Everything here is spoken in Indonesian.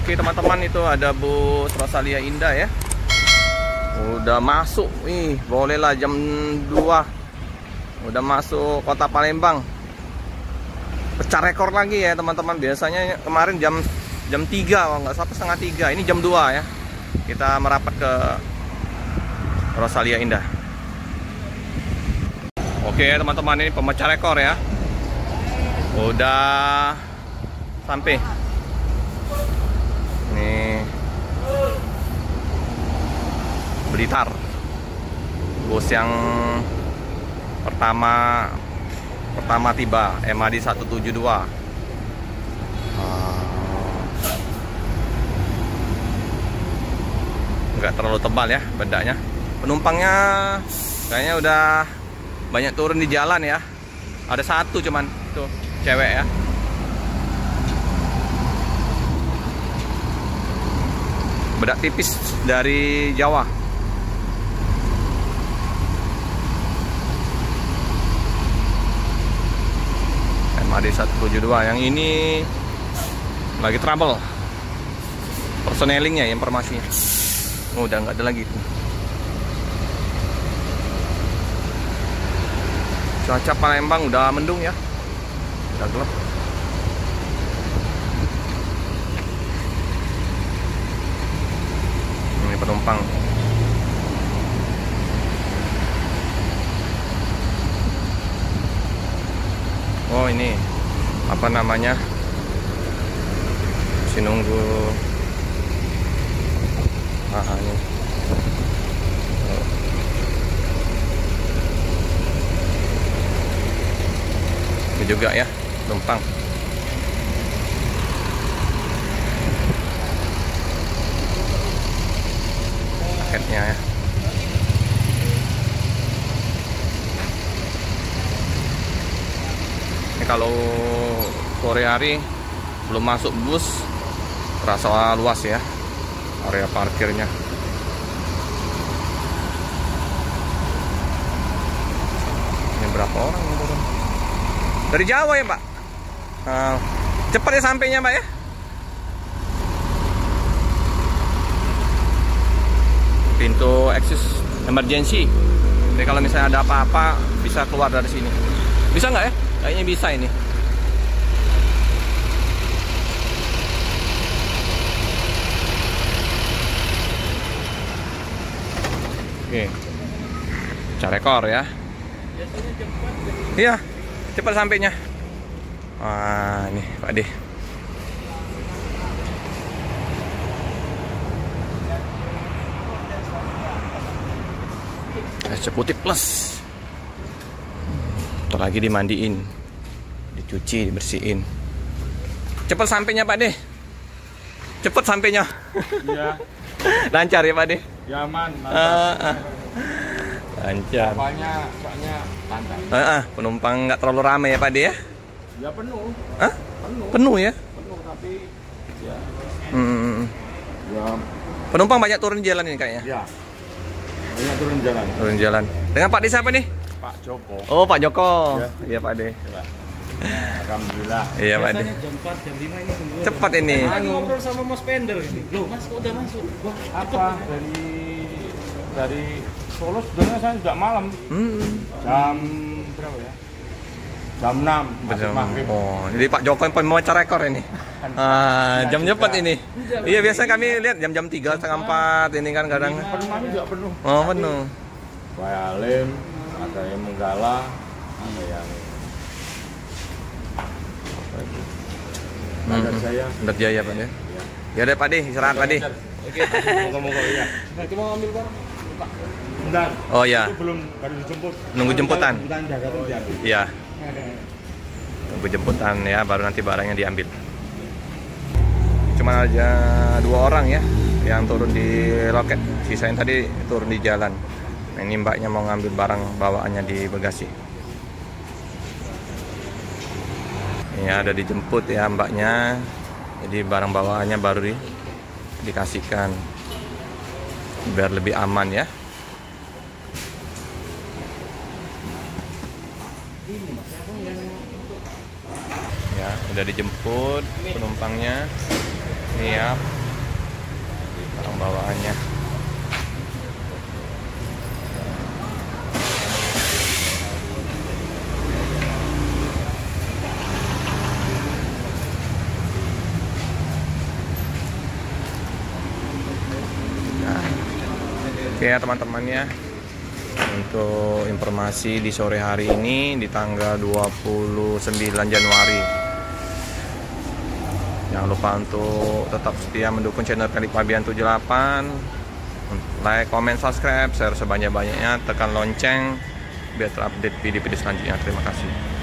Oke teman-teman, itu ada bus Rosalia Indah ya. Udah masuk nih, bolehlah jam 2. Udah masuk kota Palembang. Pecah rekor lagi ya teman-teman. Biasanya kemarin jam 3, kalau nggak salah setengah 3. Ini jam 2 ya. Kita merapat ke Rosalia Indah. Oke teman-teman, ini pemecah rekor ya. Udah sampai. Nih Blitar. Bus yang pertama tiba, MAD 172. Nggak terlalu tebal ya bedanya. Penumpangnya kayaknya udah banyak turun di jalan ya. Ada satu cuman tuh cewek ya. Bedak tipis dari Jawa. MAD 172 yang ini lagi trouble personelingnya, informasinya. Udah nggak ada lagi tuh. Cuaca Palembang udah mendung ya, udah gelap. Ini penumpang. Oh ini apa namanya? Masih nunggu. Ini. Ini juga ya penumpang. Paketnya ya. Kalau sore hari belum masuk bus, terasa luas ya area parkirnya. Ini berapa orang yang turun? Dari Jawa ya Pak? Cepat ya sampainya Pak ya? Pintu eksis emergency. Jadi kalau misalnya ada apa-apa bisa keluar dari sini. Bisa nggak ya? Kayaknya bisa ini. Oke. Pecah rekor ya. Iya, cepat sampainya. Wah, ini Pak D. Eksekutif plus. Ntar lagi dimandiin, dicuci, dibersihin. Cepat sampainya Pak De. Cepat sampainya. Iya. Lancar ya Pak De. Ya aman. Lancar. Soalnya lancar. Penumpang nggak terlalu ramai ya Pak De ya? Ya penuh. Hah? Penuh. Penuh ya? Penuh tapi ya. Ya. Penumpang banyak turun di jalan ini kayaknya. Ya. Banyak turun jalan. Turun jalan. Dengan Pak De siapa nih? Pak Joko. Oh Pak Joko. Ya. Iya Pak De. Ya. Alhamdulillah. Iya Pak De. Jam 4, jam 5 ini tunggu. Cepat ini. Lagi ngobrol sama Mas Pender ini. Loh, Mas kok udah masuk? Wah, Apa dari Solo sebenarnya saya sudah malam. Jam berapa ya? Jam 6. Betul. Maghrib. Oh, jadi Pak Joko yang pemecah rekor ini. Jam cepat ini. Iya, biasa kami lihat jam-jam 3, setengah 4 ini kan kadang. Penumpangnya juga penuh. Oh, penuh. Bayalim, ada yang Menggala, ada yang Bandar Jaya. Bandar Jaya Pak De. Ya udah Pak De, istirahat Pak De. Oke, moga-moga ya. nanti mau ambil barang. Bentar. Oh ya, Itu belum baru dijemput. nunggu jemputan. Jemputan Jakarta diambil. Iya. Tunggu jemputan ya, baru nanti barangnya diambil. Cuma aja 2 orang ya yang turun di loket. Sisanya tadi turun di jalan. Nah, ini mbaknya mau ngambil barang bawaannya di bagasi. Ini ada dijemput ya mbaknya. Jadi barang bawaannya baru dikasihkan biar lebih aman ya. Ya, udah dijemput penumpangnya. Ini ya barang bawaannya. Oke ya teman-teman ya, untuk informasi di sore hari ini di tanggal 29 Januari. Jangan lupa untuk tetap setia mendukung channel Khalid Fabian 78. Like, comment, subscribe, share sebanyak-banyaknya, tekan lonceng biar terupdate video-video selanjutnya. Terima kasih.